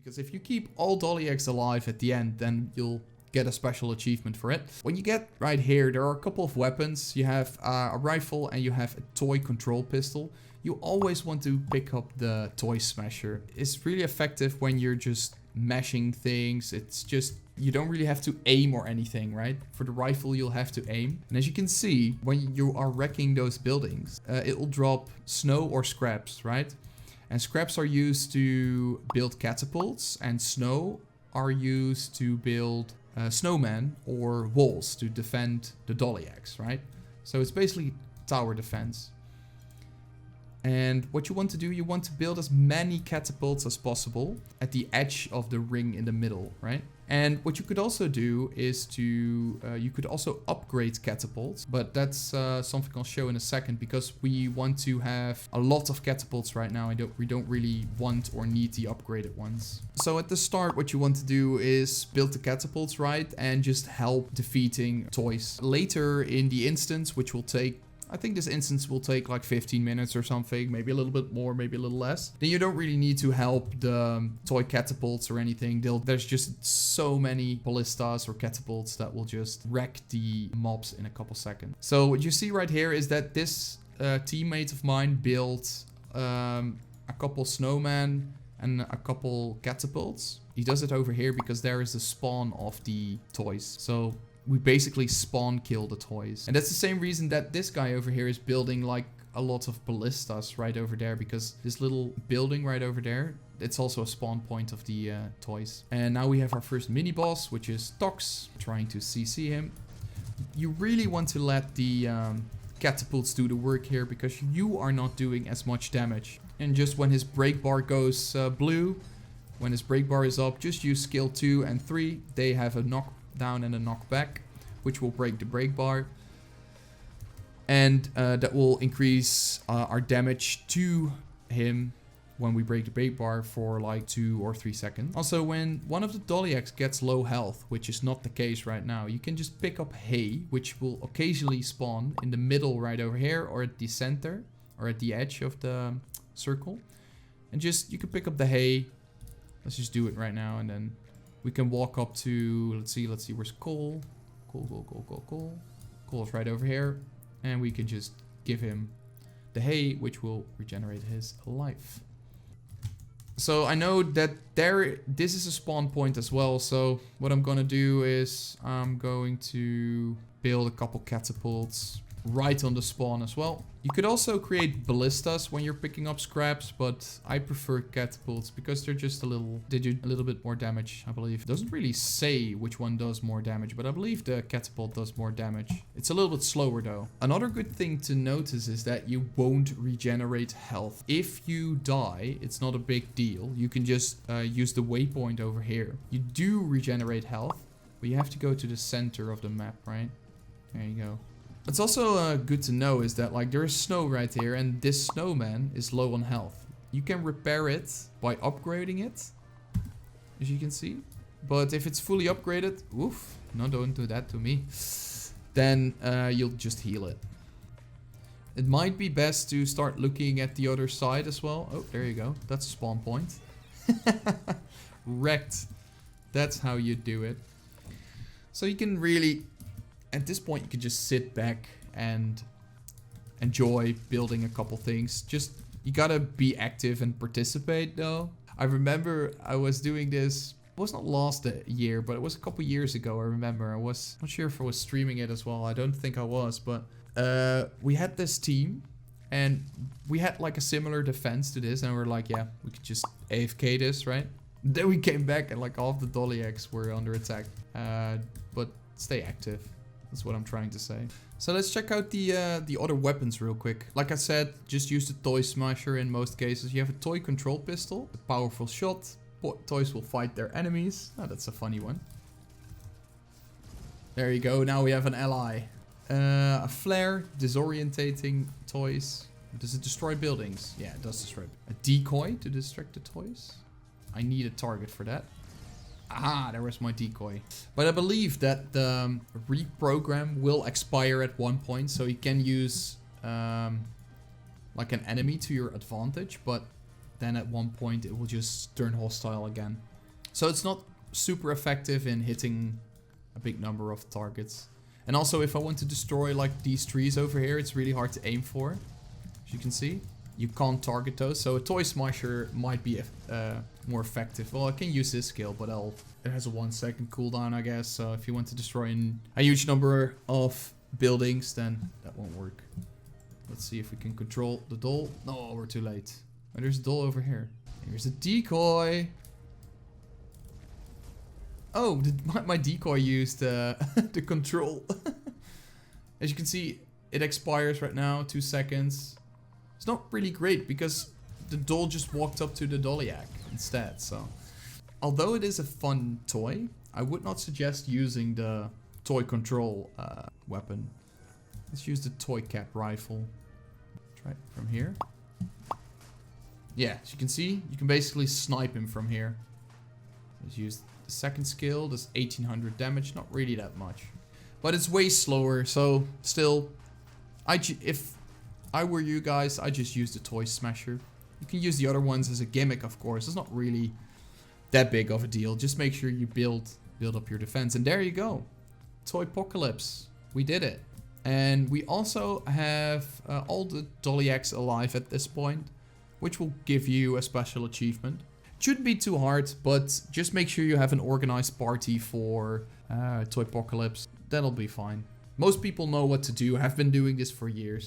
Because if you keep all Dolyaks alive at the end, then you'll get a special achievement for it. When you get right here, there are a couple of weapons. You have a rifle and you have a toy control pistol. You always want to pick up the toy smasher. It's really effective when you're just mashing things. It's just, you don't really have to aim or anything, right? For the rifle, you'll have to aim. And as you can see, when you are wrecking those buildings, it will drop snow or scraps, right? And scraps are used to build catapults, and snow are used to build snowmen or walls to defend the Dolyaks, right? So it's basically tower defense. And what you want to do, you want to build as many catapults as possible at the edge of the ring in the middle, right? And what you could also do is to, you could also upgrade catapults, but that's something I'll show in a second, because we want to have a lot of catapults right now. We don't really want or need the upgraded ones. So at the start, what you want to do is build the catapults, right? And just help defeating toys. Later in the instance, which will take, I think this instance will take like 15 minutes or something, maybe a little bit more, maybe a little less. Then you don't really need to help the toy catapults or anything. There's just so many ballistas or catapults that will just wreck the mobs in a couple seconds. So what you see right here is that this teammate of mine built a couple snowmen and a couple catapults. He does it over here because there is the spawn of the toys. So we basically spawn kill the toys. And that's the same reason that this guy over here is building like a lot of ballistas right over there, because this little building right over there, it's also a spawn point of the toys. And now we have our first mini boss, which is Tox, trying to CC him. You really want to let the catapults do the work here, because you are not doing as much damage. And just when his break bar goes blue, when his break bar is up, just use skill 2 and 3. They have a knockdown and a knockback, which will break the break bar. And that will increase our damage to him when we break the break bar for like 2 or 3 seconds. Also, when one of the Dolyaks gets low health, which is not the case right now, you can just pick up hay, which will occasionally spawn in the middle right over here, or at the center, or at the edge of the circle. And just, you can pick up the hay. Let's just do it right now, and then we can walk up to, let's see, where's Cole? Cole is right over here. And we can just give him the hay, which will regenerate his life. So I know that this is a spawn point as well. So what I'm gonna do is I'm going to build a couple catapults right on the spawn as well. You could also create ballistas when you're picking up scraps, but I prefer catapults because they're just they do a little bit more damage, I believe. It doesn't really say which one does more damage, but I believe the catapult does more damage. It's a little bit slower though. Another good thing to notice is that you won't regenerate health. If you die, it's not a big deal. You can just use the waypoint over here. You do regenerate health, but you have to go to the center of the map, right? There you go. What's also good to know is that like there is snow right here, and this snowman is low on health. You can repair it by upgrading it, as you can see. But if it's fully upgraded, oof, no, don't do that to me. Then you'll just heal it. It might be best to start looking at the other side as well. Oh, there you go. That's a spawn point. Wrecked. That's how you do it. So you can really, at this point, you can just sit back and enjoy building a couple things. Just, you gotta be active and participate though. I remember I was doing this, it was not last year, but it was a couple years ago. I remember I was not sure if I was streaming it as well. I don't think I was, but we had this team and we had like a similar defense to this, and we're like, yeah, we could just AFK this, right? Then we came back and like all of the Dolyaks were under attack. But stay active. That's what I'm trying to say. So let's check out the other weapons real quick. Like I said, just use the toy smasher in most cases. You have a toy control pistol, a powerful shot. Toys will fight their enemies. Oh, that's a funny one. There you go. Now we have an ally. A flare, disorientating toys. Does it destroy buildings? Yeah, it does destroy. A decoy to distract the toys. I need a target for that. Aha, there was my decoy. But I believe that the reprogram will expire at one point, so you can use like an enemy to your advantage, but then at one point it will just turn hostile again. So it's not super effective in hitting a big number of targets. And also if I want to destroy like these trees over here, it's really hard to aim for. As you can see, you can't target those. So a toy smasher might be more effective. Well, I can use this skill, but it has a 1 second cooldown, I guess. So if you want to destroy a huge number of buildings, then that won't work. Let's see if we can control the doll. No, we're too late. Oh, there's a doll over here. Here's a decoy. Oh, my decoy used the control. As you can see, it expires right now, 2 seconds. It's not really great because the doll just walked up to the Dolyak instead. So, although it is a fun toy, I would not suggest using the toy control weapon. Let's use the toy cap rifle. Try it from here. Yeah, as you can see, you can basically snipe him from here. Let's use the second skill. Does 1800 damage, not really that much. But it's way slower, so still, if I were you guys, I'd just use the toy smasher. You can use the other ones as a gimmick, of course. It's not really that big of a deal. Just make sure you build up your defense. And there you go. Toypocalypse. We did it. And we also have all the Dolyaks alive at this point, which will give you a special achievement. Shouldn't be too hard, but just make sure you have an organized party for Toypocalypse. That'll be fine. Most people know what to do. Have been doing this for years.